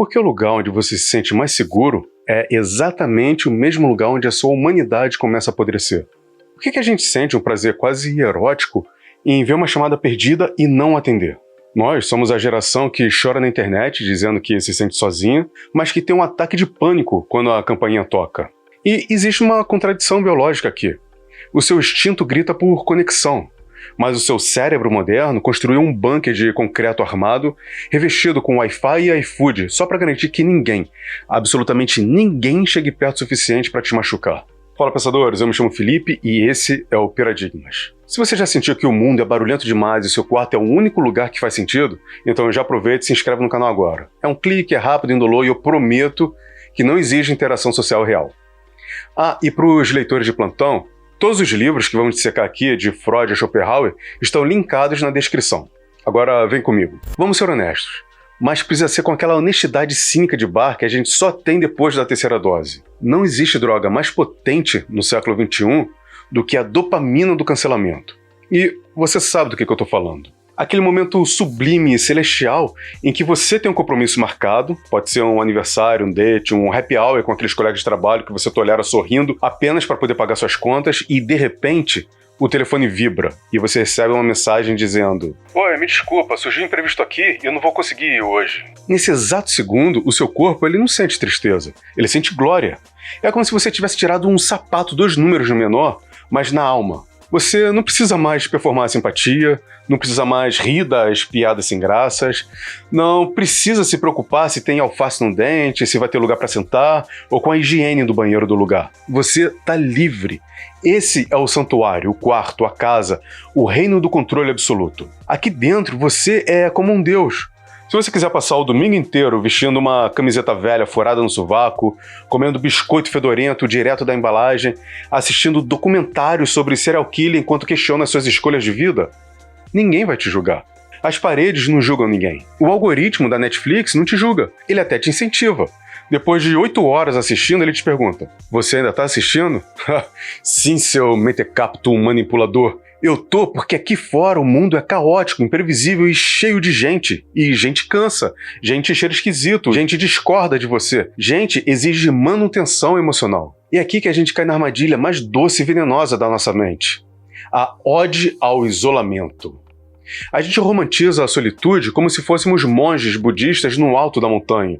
Porque o lugar onde você se sente mais seguro é exatamente o mesmo lugar onde a sua humanidade começa a apodrecer. Por que a gente sente um prazer quase erótico em ver uma chamada perdida e não atender? Nós somos a geração que chora na internet dizendo que se sente sozinha, mas que tem um ataque de pânico quando a campainha toca. E existe uma contradição biológica aqui. O seu instinto grita por conexão, mas o seu cérebro moderno construiu um bunker de concreto armado revestido com Wi-Fi e iFood só para garantir que ninguém, absolutamente ninguém, chegue perto o suficiente para te machucar. Fala, pensadores, eu me chamo Felipe e esse é o Paradigmas. Se você já sentiu que o mundo é barulhento demais e seu quarto é o único lugar que faz sentido, então já aproveita e se inscreve no canal agora. É um clique, é rápido, indolor e eu prometo que não exige interação social real. Ah, e para os leitores de plantão, todos os livros que vamos dissecar aqui, de Freud a Schopenhauer, estão linkados na descrição. Agora vem comigo. Vamos ser honestos, mas precisa ser com aquela honestidade cínica de bar que a gente só tem depois da terceira dose. Não existe droga mais potente no século XXI do que a dopamina do cancelamento. E você sabe do que eu estou falando. Aquele momento sublime e celestial em que você tem um compromisso marcado, pode ser um aniversário, um date, um happy hour com aqueles colegas de trabalho que você tolera sorrindo apenas para poder pagar suas contas e, de repente, o telefone vibra e você recebe uma mensagem dizendo: "Oi, me desculpa, surgiu um imprevisto aqui e eu não vou conseguir ir hoje." Nesse exato segundo, o seu corpo ele não sente tristeza, ele sente glória. É como se você tivesse tirado um sapato 2 números no menor, mas na alma. Você não precisa mais performar a simpatia, não precisa mais rir das piadas sem graças, não precisa se preocupar se tem alface no dente, se vai ter lugar para sentar, ou com a higiene do banheiro do lugar. Você está livre. Esse é o santuário, o quarto, a casa, o reino do controle absoluto. Aqui dentro você é como um deus. Se você quiser passar o domingo inteiro vestindo uma camiseta velha furada no sovaco, comendo biscoito fedorento direto da embalagem, assistindo documentários sobre serial killer enquanto questiona suas escolhas de vida, ninguém vai te julgar. As paredes não julgam ninguém. O algoritmo da Netflix não te julga, ele até te incentiva. Depois de 8 horas assistindo, ele te pergunta: "Você ainda tá assistindo?" Sim, seu mentecapto manipulador. Eu tô porque aqui fora o mundo é caótico, imprevisível e cheio de gente. E gente cansa, gente cheira esquisito, gente discorda de você, gente exige manutenção emocional. E é aqui que a gente cai na armadilha mais doce e venenosa da nossa mente. A ode ao isolamento. A gente romantiza a solitude como se fôssemos monges budistas no alto da montanha,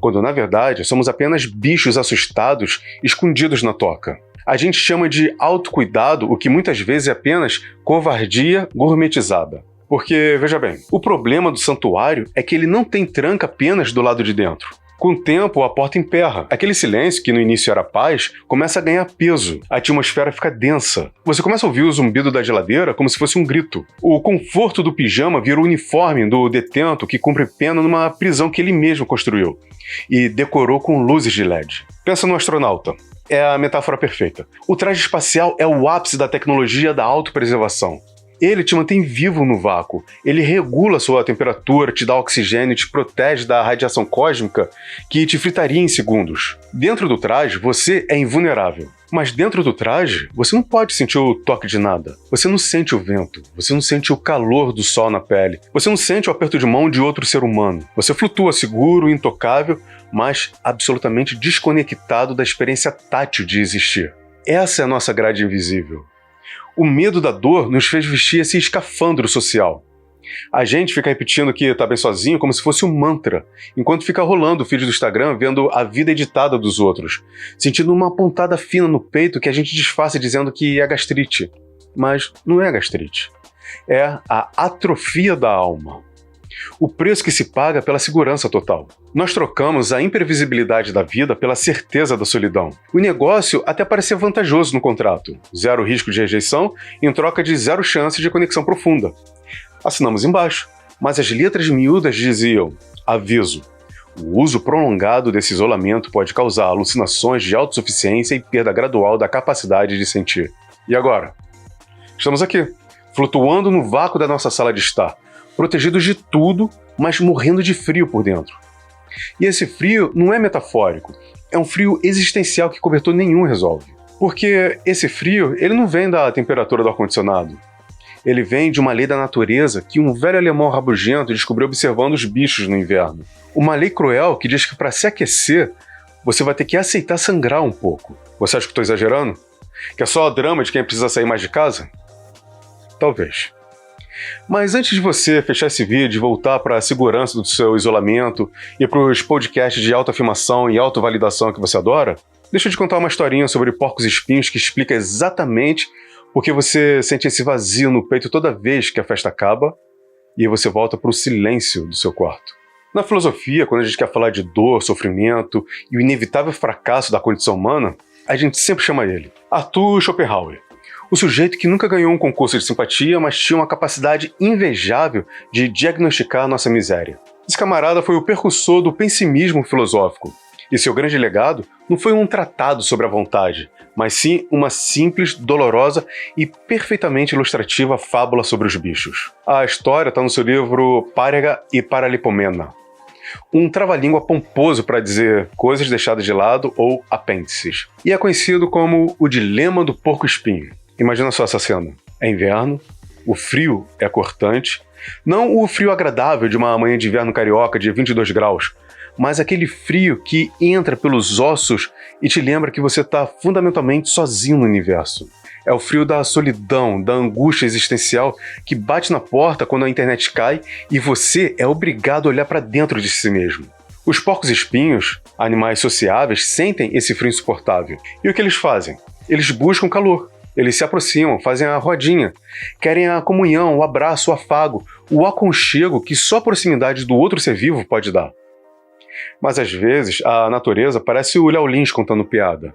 quando na verdade somos apenas bichos assustados escondidos na toca. A gente chama de autocuidado o que muitas vezes é apenas covardia gourmetizada. Porque, veja bem, o problema do santuário é que ele não tem tranca apenas do lado de dentro. Com o tempo, a porta emperra. Aquele silêncio que no início era paz começa a ganhar peso. A atmosfera fica densa. Você começa a ouvir o zumbido da geladeira como se fosse um grito. O conforto do pijama vira o uniforme do detento que cumpre pena numa prisão que ele mesmo construiu e decorou com luzes de LED. Pensa no astronauta. É a metáfora perfeita. O traje espacial é o ápice da tecnologia da autopreservação. Ele te mantém vivo no vácuo, ele regula sua temperatura, te dá oxigênio, te protege da radiação cósmica que te fritaria em segundos. Dentro do traje, você é invulnerável. Mas dentro do traje, você não pode sentir o toque de nada. Você não sente o vento, você não sente o calor do sol na pele, você não sente o aperto de mão de outro ser humano. Você flutua seguro, intocável, mas absolutamente desconectado da experiência tátil de existir. Essa é a nossa grade invisível. O medo da dor nos fez vestir esse escafandro social. A gente fica repetindo que tá bem sozinho como se fosse um mantra, enquanto fica rolando o feed do Instagram vendo a vida editada dos outros, sentindo uma pontada fina no peito que a gente disfarça dizendo que é gastrite. Mas não é gastrite. É a atrofia da alma. O preço que se paga pela segurança total. Nós trocamos a imprevisibilidade da vida pela certeza da solidão. O negócio até parecia vantajoso no contrato. 0 risco de rejeição em troca de 0 chance de conexão profunda. Assinamos embaixo, mas as letras miúdas diziam: aviso. O uso prolongado desse isolamento pode causar alucinações de autossuficiência e perda gradual da capacidade de sentir. E agora? Estamos aqui, flutuando no vácuo da nossa sala de estar, protegidos de tudo, mas morrendo de frio por dentro. E esse frio não é metafórico, é um frio existencial que cobertor nenhum resolve. Porque esse frio, ele não vem da temperatura do ar-condicionado. Ele vem de uma lei da natureza que um velho alemão rabugento descobriu observando os bichos no inverno. Uma lei cruel que diz que para se aquecer, você vai ter que aceitar sangrar um pouco. Você acha que estou exagerando? Que é só drama de quem precisa sair mais de casa? Talvez. Mas antes de você fechar esse vídeo e voltar para a segurança do seu isolamento e para os podcasts de autoafirmação e autovalidação que você adora, deixa eu te contar uma historinha sobre porcos espinhos que explica exatamente por que você sente esse vazio no peito toda vez que a festa acaba e você volta para o silêncio do seu quarto. Na filosofia, quando a gente quer falar de dor, sofrimento e o inevitável fracasso da condição humana, a gente sempre chama ele, Arthur Schopenhauer. O sujeito que nunca ganhou um concurso de simpatia, mas tinha uma capacidade invejável de diagnosticar a nossa miséria. Esse camarada foi o precursor do pessimismo filosófico, e seu grande legado não foi um tratado sobre a vontade, mas sim uma simples, dolorosa e perfeitamente ilustrativa fábula sobre os bichos. A história está no seu livro Parega e Paralipomena, um trava-língua pomposo para dizer coisas deixadas de lado ou apêndices, e é conhecido como o dilema do porco-espinho. Imagina só essa cena. É inverno, o frio é cortante, não o frio agradável de uma manhã de inverno carioca de 22 graus, mas aquele frio que entra pelos ossos e te lembra que você está fundamentalmente sozinho no universo. É o frio da solidão, da angústia existencial que bate na porta quando a internet cai e você é obrigado a olhar para dentro de si mesmo. Os porcos-espinhos, animais sociáveis, sentem esse frio insuportável. E o que eles fazem? Eles buscam calor. Eles se aproximam, fazem a rodinha, querem a comunhão, o abraço, o afago, o aconchego que só a proximidade do outro ser vivo pode dar. Mas às vezes a natureza parece o Léo Lins contando piada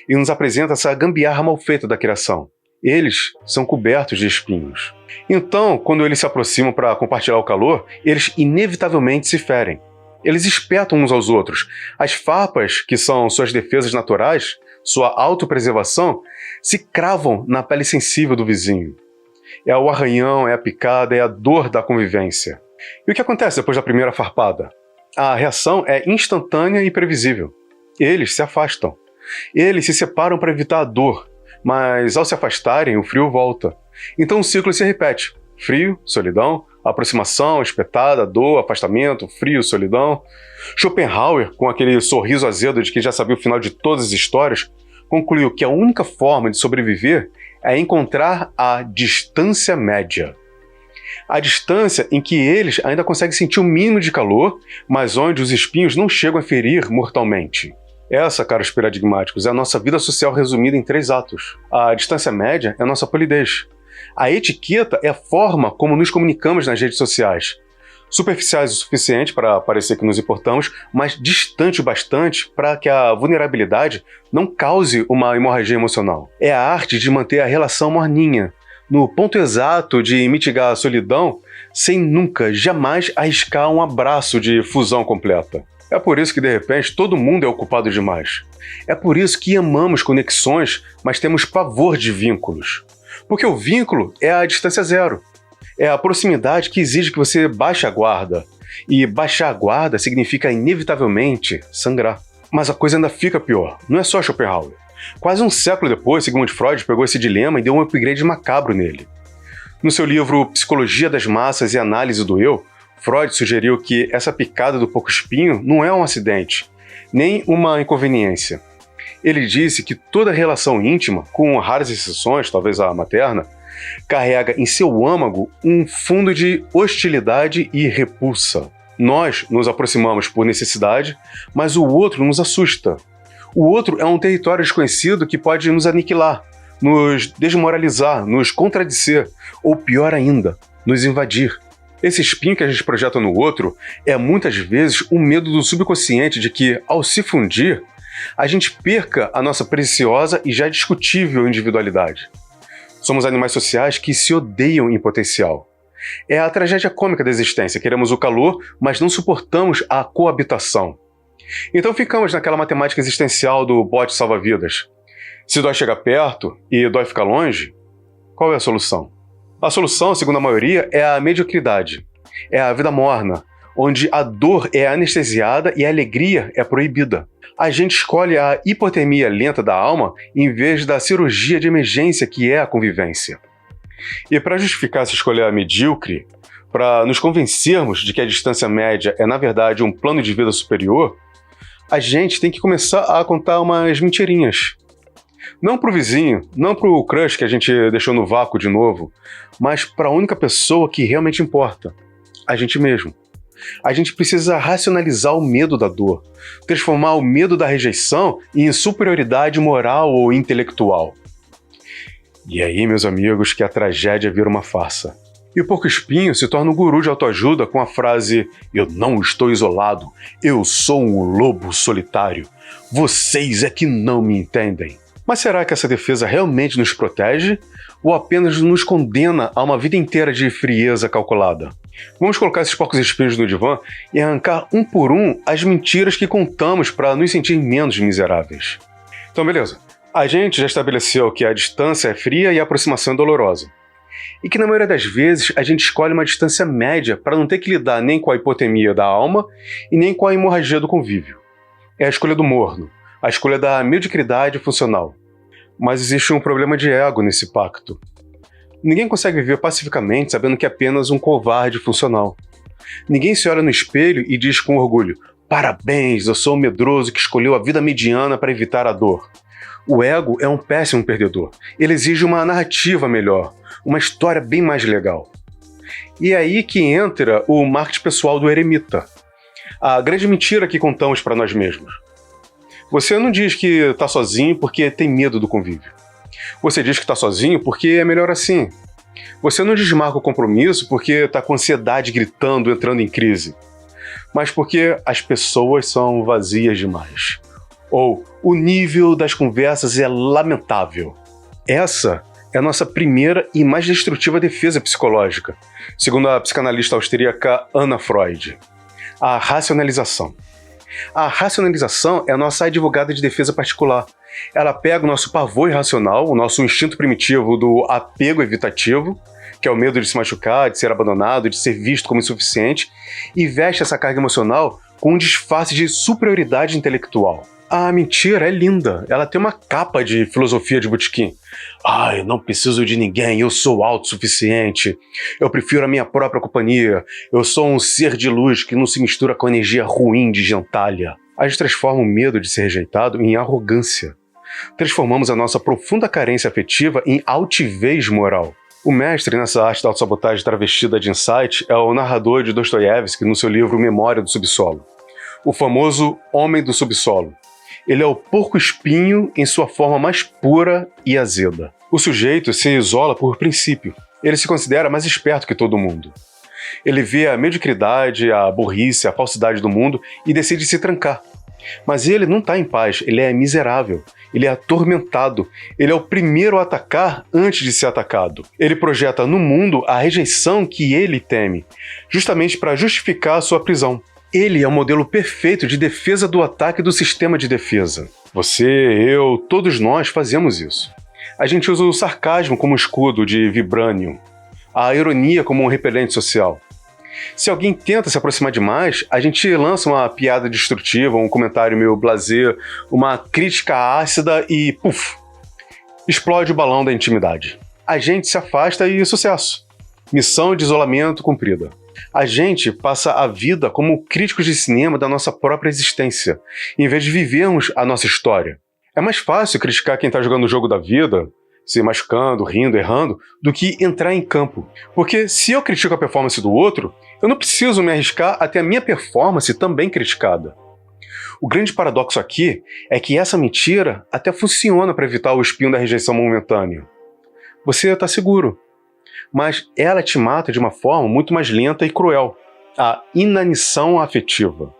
e nos apresenta essa gambiarra mal feita da criação. Eles são cobertos de espinhos. Então, quando eles se aproximam para compartilhar o calor, eles inevitavelmente se ferem. Eles espetam uns aos outros. As farpas, que são suas defesas naturais, sua autopreservação, se cravam na pele sensível do vizinho. É o arranhão, é a picada, é a dor da convivência. E o que acontece depois da primeira farpada? A reação é instantânea e previsível. Eles se afastam. Eles se separam para evitar a dor, mas ao se afastarem, o frio volta. Então o ciclo se repete. Frio, solidão, aproximação, espetada, dor, afastamento, frio, solidão. Schopenhauer, com aquele sorriso azedo de quem já sabia o final de todas as histórias, concluiu que a única forma de sobreviver é encontrar a distância média. A distância em que eles ainda conseguem sentir o mínimo de calor, mas onde os espinhos não chegam a ferir mortalmente. Essa, caros paradigmáticos, é a nossa vida social resumida em 3 atos. A distância média é a nossa polidez. A etiqueta é a forma como nos comunicamos nas redes sociais. Superficiais o suficiente para parecer que nos importamos, mas distante o bastante para que a vulnerabilidade não cause uma hemorragia emocional. É a arte de manter a relação morninha, no ponto exato de mitigar a solidão, sem nunca, jamais arriscar um abraço de fusão completa. É por isso que, de repente, todo mundo é ocupado demais. É por isso que amamos conexões, mas temos pavor de vínculos. Porque o vínculo é a distância zero. É a proximidade que exige que você baixe a guarda. E baixar a guarda significa, inevitavelmente, sangrar. Mas a coisa ainda fica pior. Não é só Schopenhauer. Quase um século depois, Sigmund Freud pegou esse dilema e deu um upgrade macabro nele. No seu livro Psicologia das Massas e Análise do Eu, Freud sugeriu que essa picada do porco-espinho não é um acidente, nem uma inconveniência. Ele disse que toda relação íntima, com raras exceções, talvez a materna, carrega em seu âmago um fundo de hostilidade e repulsa. Nós nos aproximamos por necessidade, mas o outro nos assusta. O outro é um território desconhecido que pode nos aniquilar, nos desmoralizar, nos contradizer, ou pior ainda, nos invadir. Esse espinho que a gente projeta no outro é muitas vezes o medo do subconsciente de que, ao se fundir, a gente perca a nossa preciosa e já discutível individualidade. Somos animais sociais que se odeiam em potencial. É a tragédia cômica da existência. Queremos o calor, mas não suportamos a coabitação. Então ficamos naquela matemática existencial do bote salva-vidas. Se dói chegar perto e dói ficar longe, qual é a solução? A solução, segundo a maioria, é a mediocridade. É a vida morna, onde a dor é anestesiada e a alegria é proibida. A gente escolhe a hipotermia lenta da alma em vez da cirurgia de emergência que é a convivência. E para justificar essa escolha medíocre, para nos convencermos de que a distância média é, na verdade, um plano de vida superior, a gente tem que começar a contar umas mentirinhas. Não pro vizinho, não pro crush que a gente deixou no vácuo de novo, mas para a única pessoa que realmente importa, a gente mesmo. A gente precisa racionalizar o medo da dor, transformar o medo da rejeição em superioridade moral ou intelectual. E aí, meus amigos, que a tragédia vira uma farsa. E o porco-espinho se torna um guru de autoajuda com a frase: "Eu não estou isolado, eu sou um lobo solitário. Vocês é que não me entendem." Mas será que essa defesa realmente nos protege? Ou apenas nos condena a uma vida inteira de frieza calculada? Vamos colocar esses porcos espinhos no divã e arrancar um por um as mentiras que contamos para nos sentir menos miseráveis. Então, beleza. A gente já estabeleceu que a distância é fria e a aproximação é dolorosa. E que na maioria das vezes a gente escolhe uma distância média para não ter que lidar nem com a hipotermia da alma e nem com a hemorragia do convívio. É a escolha do morno, a escolha da mediocridade funcional. Mas existe um problema de ego nesse pacto. Ninguém consegue viver pacificamente sabendo que é apenas um covarde funcional. Ninguém se olha no espelho e diz com orgulho: "Parabéns, eu sou um medroso que escolheu a vida mediana para evitar a dor." O ego é um péssimo perdedor. Ele exige uma narrativa melhor, uma história bem mais legal. E é aí que entra o marketing pessoal do eremita. A grande mentira que contamos para nós mesmos. Você não diz que está sozinho porque tem medo do convívio. Você diz que está sozinho porque é melhor assim. Você não desmarca o compromisso porque está com ansiedade gritando, entrando em crise. Mas porque as pessoas são vazias demais. Ou o nível das conversas é lamentável. Essa é a nossa primeira e mais destrutiva defesa psicológica, segundo a psicanalista austríaca Anna Freud. A racionalização. A racionalização é a nossa advogada de defesa particular. Ela pega o nosso pavor irracional, o nosso instinto primitivo do apego evitativo, que é o medo de se machucar, de ser abandonado, de ser visto como insuficiente, e veste essa carga emocional com um disfarce de superioridade intelectual. A mentira é linda, ela tem uma capa de filosofia de botequim. Eu não preciso de ninguém, eu sou autossuficiente, eu prefiro a minha própria companhia, eu sou um ser de luz que não se mistura com a energia ruim de gentalha. A gente transforma o medo de ser rejeitado em arrogância. Transformamos a nossa profunda carência afetiva em altivez moral. O mestre nessa arte da autossabotagem travestida de insight é o narrador de Dostoiévski no seu livro Memória do Subsolo. O famoso Homem do Subsolo. Ele é o porco-espinho em sua forma mais pura e azeda. O sujeito se isola por princípio. Ele se considera mais esperto que todo mundo. Ele vê a mediocridade, a burrice, a falsidade do mundo e decide se trancar. Mas ele não está em paz, ele é miserável, ele é atormentado, ele é o primeiro a atacar antes de ser atacado. Ele projeta no mundo a rejeição que ele teme, justamente para justificar a sua prisão. Ele é o modelo perfeito de defesa do ataque do sistema de defesa. Você, eu, todos nós fazemos isso. A gente usa o sarcasmo como escudo de vibranium, a ironia como um repelente social. Se alguém tenta se aproximar demais, a gente lança uma piada destrutiva, um comentário meio blasé, uma crítica ácida e, puf, explode o balão da intimidade. A gente se afasta e sucesso. Missão de isolamento cumprida. A gente passa a vida como críticos de cinema da nossa própria existência, em vez de vivermos a nossa história. É mais fácil criticar quem está jogando o jogo da vida, se machucando, rindo, errando, do que entrar em campo. Porque se eu critico a performance do outro, eu não preciso me arriscar a ter a minha performance também criticada. O grande paradoxo aqui é que essa mentira até funciona para evitar o espinho da rejeição momentânea. Você está seguro. Mas ela te mata de uma forma muito mais lenta e cruel, a inanição afetiva.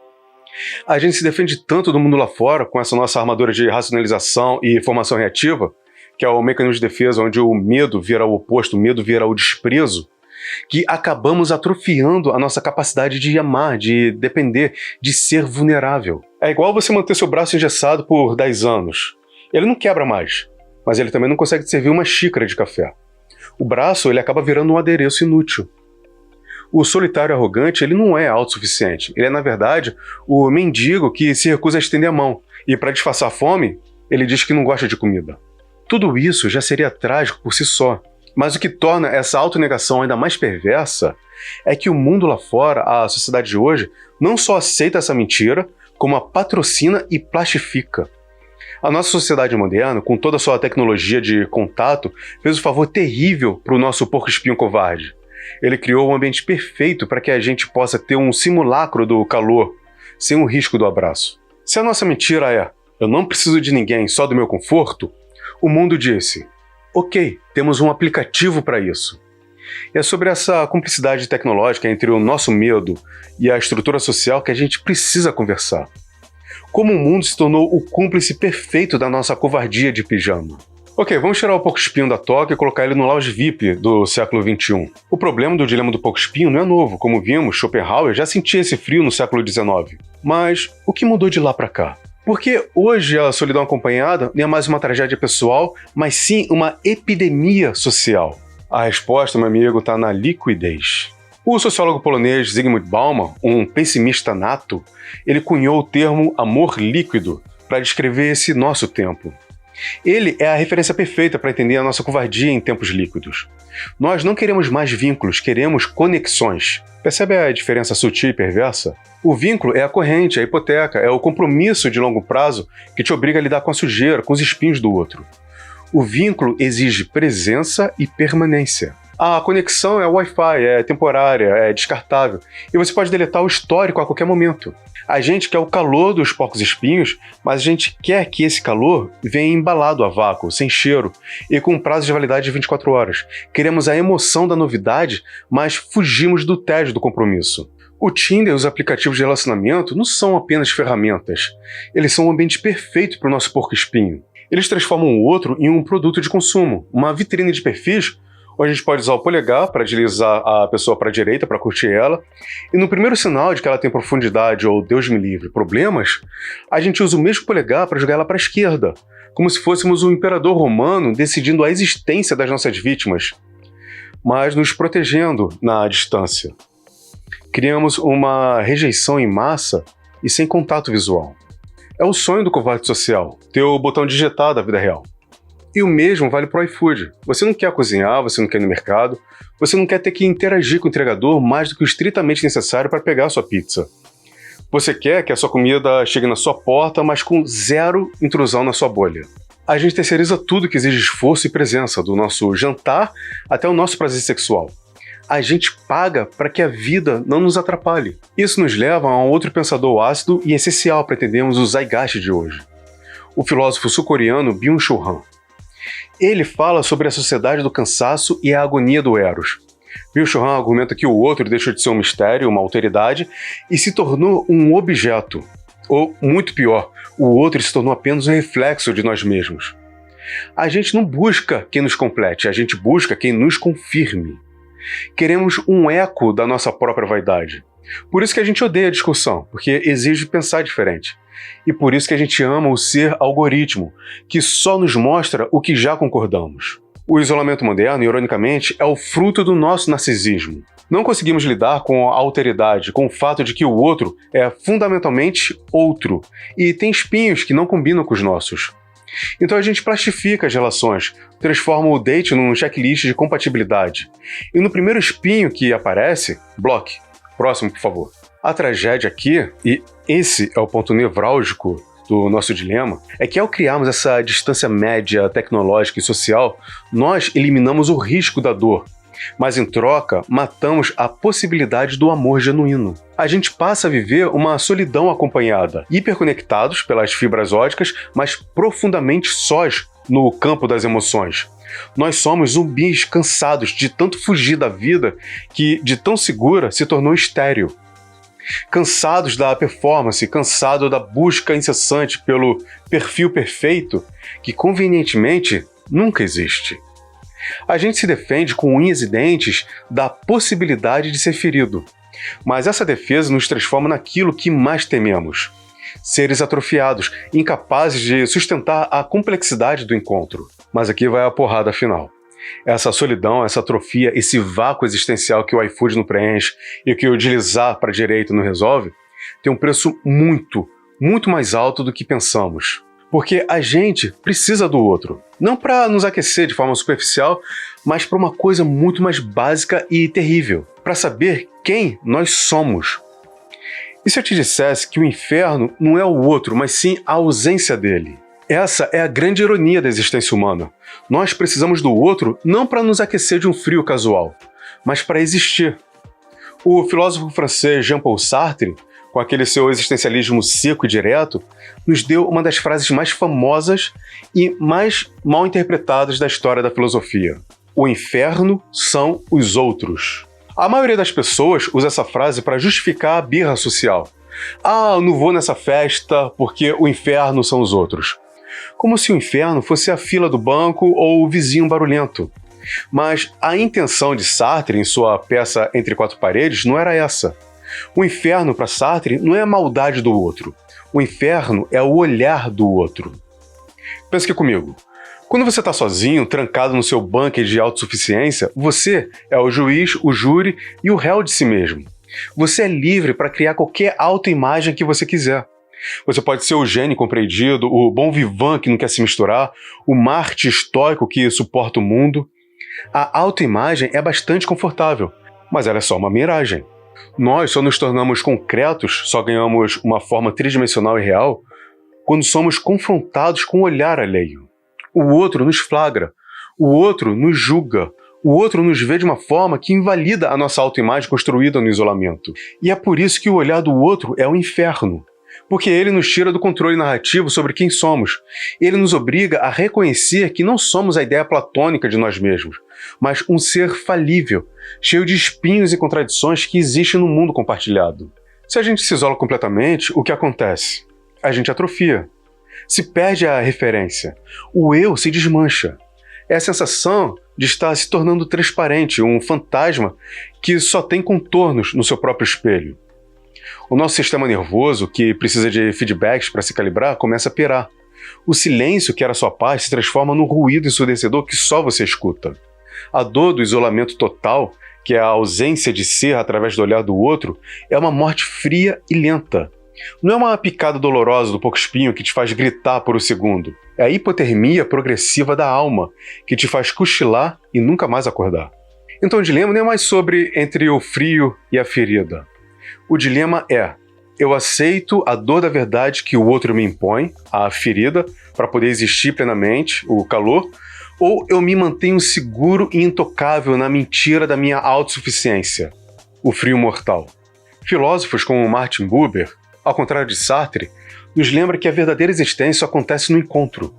A gente se defende tanto do mundo lá fora com essa nossa armadura de racionalização e formação reativa, que é o mecanismo de defesa onde o medo vira o oposto, o medo vira o desprezo, que acabamos atrofiando a nossa capacidade de amar, de depender, de ser vulnerável. É igual você manter seu braço engessado por 10 anos. Ele não quebra mais, mas ele também não consegue te servir uma xícara de café. O braço ele acaba virando um adereço inútil. O solitário arrogante ele não é autossuficiente. Ele é, na verdade, o mendigo que se recusa a estender a mão. E para disfarçar a fome, ele diz que não gosta de comida. Tudo isso já seria trágico por si só. Mas o que torna essa autonegação ainda mais perversa é que o mundo lá fora, a sociedade de hoje, não só aceita essa mentira, como a patrocina e plastifica. A nossa sociedade moderna, com toda a sua tecnologia de contato, fez um favor terrível para o nosso porco-espinho covarde. Ele criou um ambiente perfeito para que a gente possa ter um simulacro do calor, sem o risco do abraço. Se a nossa mentira é "eu não preciso de ninguém, só do meu conforto", o mundo disse "ok, temos um aplicativo para isso". E é sobre essa cumplicidade tecnológica entre o nosso medo e a estrutura social que a gente precisa conversar. Como o mundo se tornou o cúmplice perfeito da nossa covardia de pijama. Ok, vamos tirar o porco-espinho da toca e colocar ele no lounge VIP do século XXI. O problema do dilema do porco-espinho não é novo. Como vimos, Schopenhauer já sentia esse frio no século XIX. Mas o que mudou de lá para cá? Porque hoje a solidão acompanhada não é mais uma tragédia pessoal, mas sim uma epidemia social. A resposta, meu amigo, está na liquidez. O sociólogo polonês Zygmunt Bauman, um pessimista nato, ele cunhou o termo amor líquido para descrever esse nosso tempo. Ele é a referência perfeita para entender a nossa covardia em tempos líquidos. Nós não queremos mais vínculos, queremos conexões. Percebe a diferença sutil e perversa? O vínculo é a corrente, a hipoteca, é o compromisso de longo prazo que te obriga a lidar com a sujeira, com os espinhos do outro. O vínculo exige presença e permanência. A conexão é Wi-Fi, é temporária, é descartável, e você pode deletar o histórico a qualquer momento. A gente quer o calor dos porcos espinhos, mas a gente quer que esse calor venha embalado a vácuo, sem cheiro, e com um prazo de validade de 24 horas. Queremos a emoção da novidade, mas fugimos do tédio do compromisso. O Tinder e os aplicativos de relacionamento não são apenas ferramentas. Eles são um ambiente perfeito para o nosso porco-espinho. Eles transformam o outro em um produto de consumo, uma vitrine de perfis, onde a gente pode usar o polegar para deslizar a pessoa para a direita, para curtir ela, e no primeiro sinal de que ela tem profundidade ou, Deus me livre, problemas, a gente usa o mesmo polegar para jogar ela para a esquerda, como se fôssemos um imperador romano decidindo a existência das nossas vítimas, mas nos protegendo na distância. Criamos uma rejeição em massa e sem contato visual. É o sonho do covarde social, ter o botão digitar da vida real. E o mesmo vale para o iFood. Você não quer cozinhar, você não quer ir no mercado, você não quer ter que interagir com o entregador mais do que o estritamente necessário para pegar a sua pizza. Você quer que a sua comida chegue na sua porta, mas com zero intrusão na sua bolha. A gente terceiriza tudo que exige esforço e presença, do nosso jantar até o nosso prazer sexual. A gente paga para que a vida não nos atrapalhe. Isso nos leva a um outro pensador ácido e essencial para entendermos o zeitgeist de hoje. O filósofo sul-coreano Byung-Chul Han. Ele fala sobre a sociedade do cansaço e a agonia do Eros. Byung-Chul Han argumenta que o outro deixou de ser um mistério, uma alteridade, e se tornou um objeto. Ou, muito pior, o outro se tornou apenas um reflexo de nós mesmos. A gente não busca quem nos complete, a gente busca quem nos confirme. Queremos um eco da nossa própria vaidade. Por isso que a gente odeia a discussão, porque exige pensar diferente. E por isso que a gente ama o ser algoritmo, que só nos mostra o que já concordamos. O isolamento moderno, ironicamente, é o fruto do nosso narcisismo. Não conseguimos lidar com a alteridade, com o fato de que o outro é fundamentalmente outro, e tem espinhos que não combinam com os nossos. Então a gente plastifica as relações, transforma o date num checklist de compatibilidade. E no primeiro espinho que aparece, bloque. Próximo, por favor. A tragédia aqui, e esse é o ponto nevrálgico do nosso dilema, é que ao criarmos essa distância média tecnológica e social, nós eliminamos o risco da dor, mas em troca matamos a possibilidade do amor genuíno. A gente passa a viver uma solidão acompanhada, hiperconectados pelas fibras óticas, mas profundamente sós no campo das emoções. Nós somos zumbis cansados de tanto fugir da vida que, de tão segura, se tornou estéril. Cansados da performance, cansados da busca incessante pelo perfil perfeito, que convenientemente nunca existe. A gente se defende com unhas e dentes da possibilidade de ser ferido, mas essa defesa nos transforma naquilo que mais tememos: seres atrofiados, incapazes de sustentar a complexidade do encontro. Mas aqui vai a porrada final. Essa solidão, essa atrofia, esse vácuo existencial que o iFood não preenche e que o deslizar para a direita não resolve, tem um preço muito mais alto do que pensamos. Porque a gente precisa do outro. Não para nos aquecer de forma superficial, mas para uma coisa muito mais básica e terrível. Para saber quem nós somos. E se eu te dissesse que o inferno não é o outro, mas sim a ausência dele? Essa é a grande ironia da existência humana. Nós precisamos do outro não para nos aquecer de um frio casual, mas para existir. O filósofo francês Jean-Paul Sartre, com aquele seu existencialismo seco e direto, nos deu uma das frases mais famosas e mais mal interpretadas da história da filosofia. O inferno são os outros. A maioria das pessoas usa essa frase para justificar a birra social. Ah, eu não vou nessa festa porque o inferno são os outros. Como se o inferno fosse a fila do banco ou o vizinho barulhento. Mas a intenção de Sartre em sua peça Entre Quatro Paredes não era essa. O inferno para Sartre não é a maldade do outro. O inferno é o olhar do outro. Pensa aqui comigo. Quando você está sozinho, trancado no seu bunker de autossuficiência, você é o juiz, o júri e o réu de si mesmo. Você é livre para criar qualquer autoimagem que você quiser. Você pode ser o gênio compreendido, o bom vivant que não quer se misturar, o Marte estoico que suporta o mundo. A autoimagem é bastante confortável, mas ela é só uma miragem. Nós só nos tornamos concretos, só ganhamos uma forma tridimensional e real, quando somos confrontados com o olhar alheio. O outro nos flagra, o outro nos julga, o outro nos vê de uma forma que invalida a nossa autoimagem construída no isolamento. E é por isso que o olhar do outro é o inferno. Porque ele nos tira do controle narrativo sobre quem somos. Ele nos obriga a reconhecer que não somos a ideia platônica de nós mesmos, mas um ser falível, cheio de espinhos e contradições que existe no mundo compartilhado. Se a gente se isola completamente, o que acontece? A gente atrofia. Se perde a referência. O eu se desmancha. É a sensação de estar se tornando transparente, um fantasma que só tem contornos no seu próprio espelho. O nosso sistema nervoso, que precisa de feedbacks para se calibrar, começa a pirar. O silêncio, que era sua paz, se transforma num ruído ensurdecedor que só você escuta. A dor do isolamento total, que é a ausência de ser através do olhar do outro, é uma morte fria e lenta. Não é uma picada dolorosa do porco-espinho que te faz gritar por um segundo. É a hipotermia progressiva da alma, que te faz cochilar e nunca mais acordar. Então o dilema não é mais sobre entre o frio e a ferida. O dilema é: eu aceito a dor da verdade que o outro me impõe, a ferida, para poder existir plenamente, o calor, ou eu me mantenho seguro e intocável na mentira da minha autossuficiência, o frio mortal. Filósofos como Martin Buber, ao contrário de Sartre, nos lembra que a verdadeira existência acontece no encontro.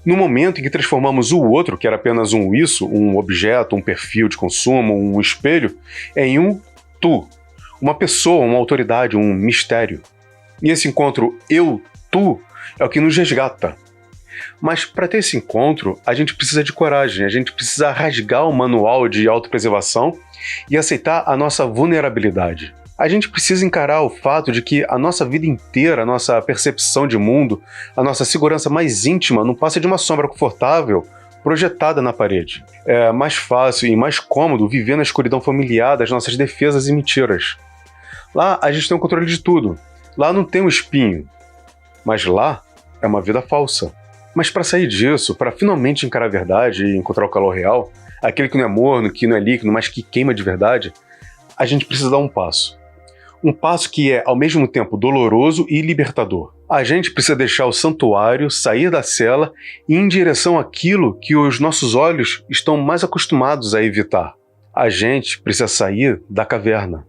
No momento em que transformamos o outro, que era apenas um isso, um objeto, um perfil de consumo, um espelho, em um tu, uma pessoa, uma autoridade, um mistério. E esse encontro eu-tu é o que nos resgata. Mas para ter esse encontro, a gente precisa de coragem, a gente precisa rasgar o manual de autopreservação e aceitar a nossa vulnerabilidade. A gente precisa encarar o fato de que a nossa vida inteira, a nossa percepção de mundo, a nossa segurança mais íntima não passa de uma sombra confortável projetada na parede. É mais fácil e mais cômodo viver na escuridão familiar das nossas defesas e mentiras. Lá a gente tem o controle de tudo. Lá não tem um espinho. Mas lá é uma vida falsa. Mas para sair disso, para finalmente encarar a verdade e encontrar o calor real, aquele que não é morno, que não é líquido, mas que queima de verdade, a gente precisa dar um passo. Um passo que é, ao mesmo tempo, doloroso e libertador. A gente precisa deixar o santuário, sair da cela e ir em direção àquilo que os nossos olhos estão mais acostumados a evitar. A gente precisa sair da caverna.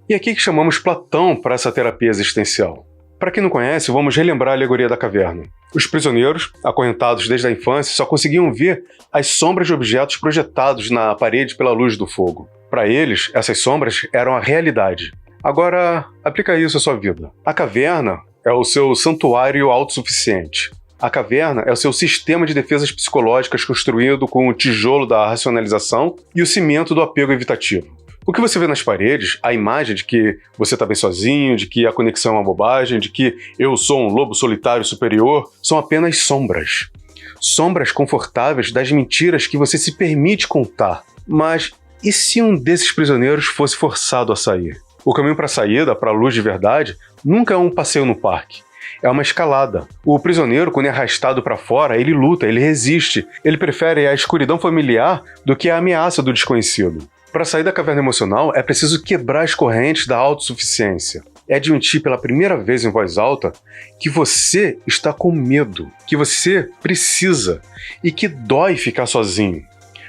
E aqui que chamamos Platão para essa terapia existencial. Para quem não conhece, vamos relembrar a alegoria da caverna. Os prisioneiros, acorrentados desde a infância, só conseguiam ver as sombras de objetos projetados na parede pela luz do fogo. Para eles, essas sombras eram a realidade. Agora, aplica isso à sua vida. A caverna é o seu santuário autossuficiente. A caverna é o seu sistema de defesas psicológicas construído com o tijolo da racionalização e o cimento do apego evitativo. O que você vê nas paredes, a imagem de que você está bem sozinho, de que a conexão é uma bobagem, de que eu sou um lobo solitário superior, são apenas sombras. Sombras confortáveis das mentiras que você se permite contar. Mas e se um desses prisioneiros fosse forçado a sair? O caminho para a saída, para a luz de verdade, nunca é um passeio no parque. É uma escalada. O prisioneiro, quando é arrastado para fora, ele luta, ele resiste. Ele prefere a escuridão familiar do que a ameaça do desconhecido. Para sair da caverna emocional, é preciso quebrar as correntes da autossuficiência. É admitir pela primeira vez em voz alta que você está com medo, que você precisa e que dói ficar sozinho.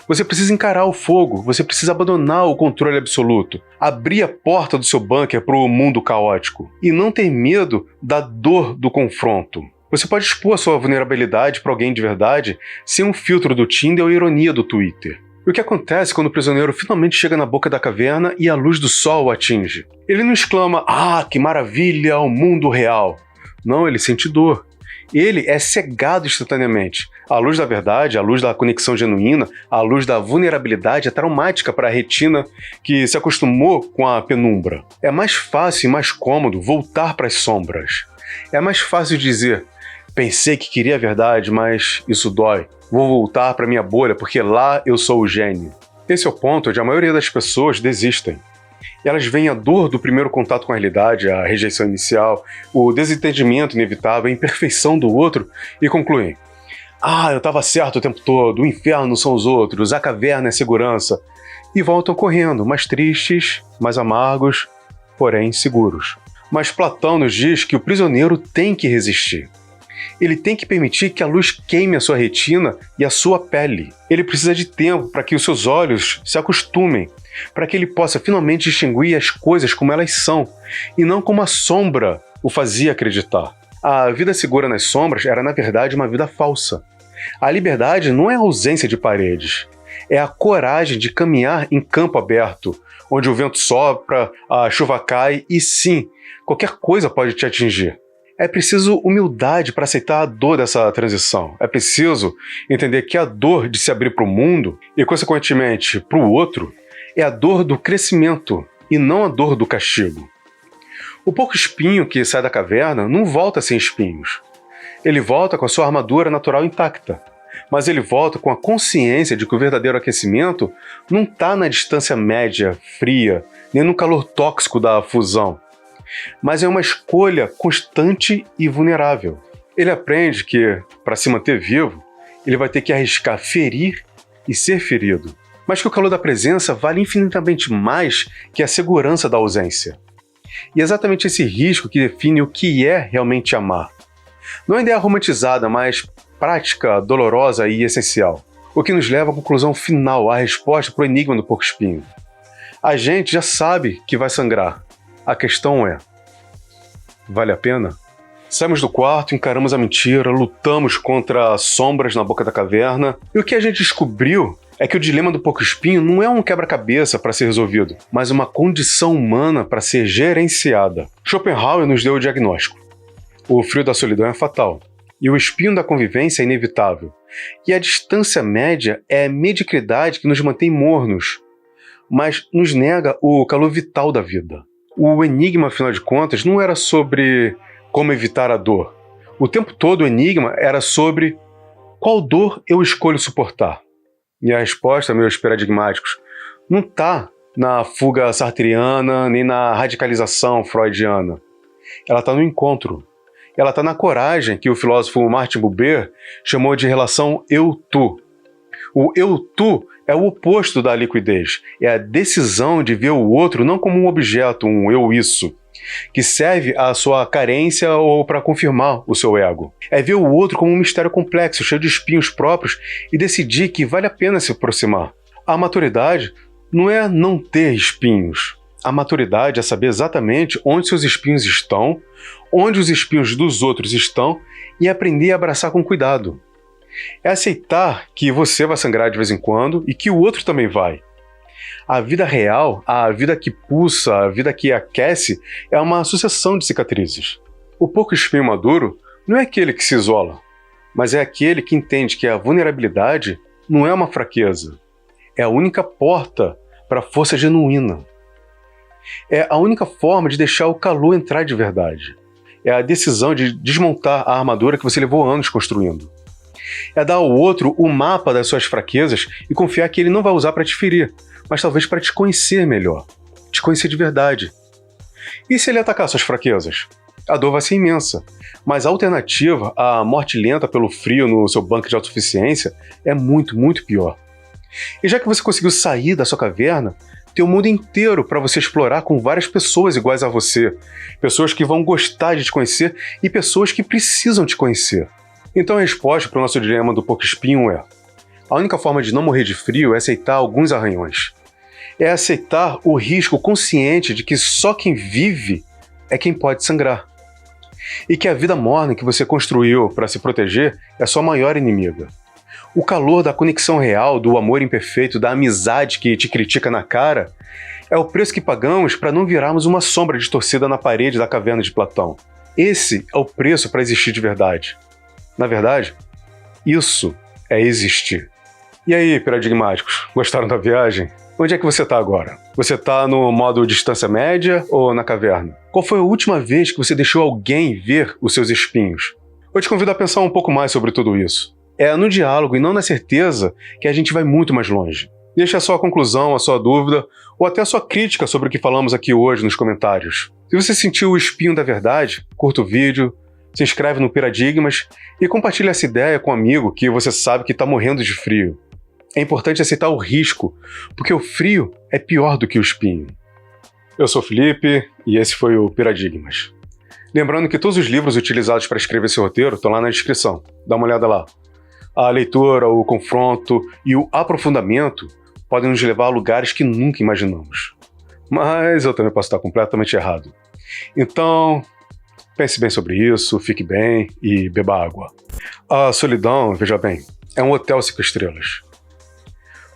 Você precisa encarar o fogo, você precisa abandonar o controle absoluto, abrir a porta do seu bunker para o mundo caótico e não ter medo da dor do confronto. Você pode expor a sua vulnerabilidade para alguém de verdade sem um filtro do Tinder ou ironia do Twitter. E o que acontece quando o prisioneiro finalmente chega na boca da caverna e a luz do sol o atinge? Ele não exclama, "Ah, que maravilha, o mundo real!" Não, ele sente dor. Ele é cegado instantaneamente. A luz da verdade, a luz da conexão genuína, a luz da vulnerabilidade é traumática para a retina que se acostumou com a penumbra. É mais fácil e mais cômodo voltar para as sombras. É mais fácil dizer, "Pensei que queria a verdade, mas isso dói. Vou voltar para minha bolha porque lá eu sou o gênio." Esse é o ponto onde a maioria das pessoas desistem. Elas veem a dor do primeiro contato com a realidade, a rejeição inicial, o desentendimento inevitável, a imperfeição do outro e concluem, "Ah, eu estava certo o tempo todo, o inferno são os outros, a caverna é segurança." E voltam correndo, mais tristes, mais amargos, porém seguros. Mas Platão nos diz que o prisioneiro tem que resistir. Ele tem que permitir que a luz queime a sua retina e a sua pele. Ele precisa de tempo para que os seus olhos se acostumem, para que ele possa finalmente distinguir as coisas como elas são, e não como a sombra o fazia acreditar. A vida segura nas sombras era, na verdade, uma vida falsa. A liberdade não é a ausência de paredes, é a coragem de caminhar em campo aberto, onde o vento sopra, a chuva cai e sim, qualquer coisa pode te atingir. É preciso humildade para aceitar a dor dessa transição. É preciso entender que a dor de se abrir para o mundo e, consequentemente, para o outro, é a dor do crescimento e não a dor do castigo. O porco-espinho que sai da caverna não volta sem espinhos. Ele volta com a sua armadura natural intacta, mas ele volta com a consciência de que o verdadeiro aquecimento não está na distância média, fria, nem no calor tóxico da fusão, mas é uma escolha constante e vulnerável. Ele aprende que, para se manter vivo, ele vai ter que arriscar ferir e ser ferido, mas que o calor da presença vale infinitamente mais que a segurança da ausência. E é exatamente esse risco que define o que é realmente amar. Não é ideia romantizada, mas prática, dolorosa e essencial. O que nos leva à conclusão final, à resposta para o enigma do porco-espinho. A gente já sabe que vai sangrar. A questão é, vale a pena? Saímos do quarto, encaramos a mentira, lutamos contra sombras na boca da caverna, e o que a gente descobriu é que o dilema do porco-espinho não é um quebra-cabeça para ser resolvido, mas uma condição humana para ser gerenciada. Schopenhauer nos deu o diagnóstico. O frio da solidão é fatal, e o espinho da convivência é inevitável. E a distância média é a mediocridade que nos mantém mornos, mas nos nega o calor vital da vida. O enigma, afinal de contas, não era sobre como evitar a dor. O tempo todo o enigma era sobre qual dor eu escolho suportar. E a resposta, meus paradigmáticos, não está na fuga sartriana nem na radicalização freudiana. Ela está no encontro. Ela está na coragem que o filósofo Martin Buber chamou de relação eu-tu. O eu-tu é o oposto da liquidez. É a decisão de ver o outro não como um objeto, um eu-isso, que serve à sua carência ou para confirmar o seu ego. É ver o outro como um mistério complexo, cheio de espinhos próprios e decidir que vale a pena se aproximar. A maturidade não é não ter espinhos. A maturidade é saber exatamente onde seus espinhos estão, onde os espinhos dos outros estão e aprender a abraçar com cuidado. É aceitar que você vai sangrar de vez em quando e que o outro também vai. A vida real, a vida que pulsa, a vida que aquece, é uma sucessão de cicatrizes. O porco-espinho maduro não é aquele que se isola, mas é aquele que entende que a vulnerabilidade não é uma fraqueza. É a única porta para a força genuína. É a única forma de deixar o calor entrar de verdade. É a decisão de desmontar a armadura que você levou anos construindo. É dar ao outro o mapa das suas fraquezas e confiar que ele não vai usar para te ferir, mas talvez para te conhecer melhor, te conhecer de verdade. E se ele atacar suas fraquezas? a dor vai ser imensa. Mas a alternativa à morte lenta pelo frio no seu banco de autossuficiência é muito, muito pior. E já que você conseguiu sair da sua caverna, tem um mundo inteiro para você explorar com várias pessoas iguais a você. Pessoas que vão gostar de te conhecer e pessoas que precisam te conhecer. Então a resposta para o nosso dilema do porco-espinho é: a única forma de não morrer de frio é aceitar alguns arranhões. É aceitar o risco consciente de que só quem vive é quem pode sangrar. E que a vida morna que você construiu para se proteger é sua maior inimiga. O calor da conexão real, do amor imperfeito, da amizade que te critica na cara, é o preço que pagamos para não virarmos uma sombra distorcida na parede da caverna de Platão. Esse é o preço para existir de verdade. Na verdade, isso é existir. E aí, paradigmáticos, gostaram da viagem? Onde é que você está agora? Você está no modo distância média ou na caverna? Qual foi a última vez que você deixou alguém ver os seus espinhos? Eu te convido a pensar um pouco mais sobre tudo isso. É no diálogo e não na certeza que a gente vai muito mais longe. Deixe a sua conclusão, a sua dúvida ou até a sua crítica sobre o que falamos aqui hoje nos comentários. Se você sentiu o espinho da verdade, curta o vídeo, se inscreve no Paradigmas e compartilha essa ideia com um amigo que você sabe que está morrendo de frio. É importante aceitar o risco, porque o frio é pior do que o espinho. Eu sou o Felipe e esse foi o Paradigmas. Lembrando que todos os livros utilizados para escrever esse roteiro estão lá na descrição. Dá uma olhada lá. A leitura, o confronto e o aprofundamento podem nos levar a lugares que nunca imaginamos. Mas eu também posso estar completamente errado. Então, pense bem sobre isso, fique bem e beba água. A solidão, veja bem, é um hotel 5 estrelas.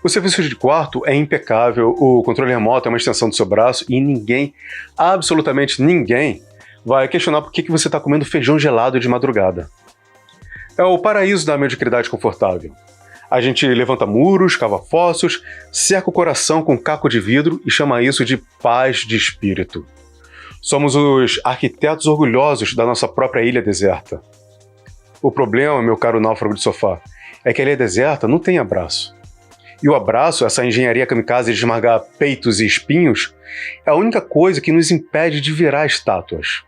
O serviço de quarto é impecável, o controle remoto é uma extensão do seu braço e ninguém, absolutamente ninguém, vai questionar por que você está comendo feijão gelado de madrugada. É o paraíso da mediocridade confortável. A gente levanta muros, cava fossos, cerca o coração com caco de vidro e chama isso de paz de espírito. Somos os arquitetos orgulhosos da nossa própria ilha deserta. O problema, meu caro náufrago de sofá, é que a ilha deserta não tem abraço. E o abraço, essa engenharia kamikaze de esmagar peitos e espinhos, é a única coisa que nos impede de virar estátuas.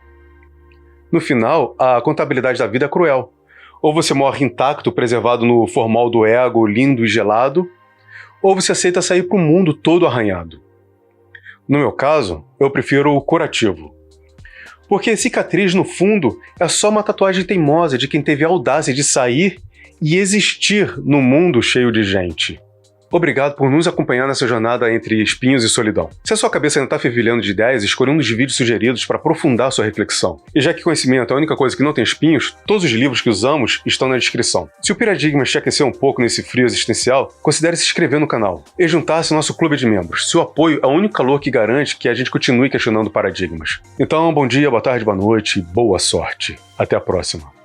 No final, a contabilidade da vida é cruel. Ou você morre intacto, preservado no formol do ego, lindo e gelado, ou você aceita sair para o mundo todo arranhado. No meu caso, eu prefiro o curativo. Porque cicatriz, no fundo, é só uma tatuagem teimosa de quem teve a audácia de sair e existir no mundo cheio de gente. Obrigado por nos acompanhar nessa jornada entre espinhos e solidão. Se a sua cabeça ainda está fervilhando de ideias, escolha um dos vídeos sugeridos para aprofundar sua reflexão. E já que conhecimento é a única coisa que não tem espinhos, todos os livros que usamos estão na descrição. Se o Paradigmas te aquecer um pouco nesse frio existencial, considere se inscrever no canal e juntar-se ao nosso clube de membros. Seu apoio é o único calor que garante que a gente continue questionando paradigmas. Então, bom dia, boa tarde, boa noite e boa sorte. Até a próxima.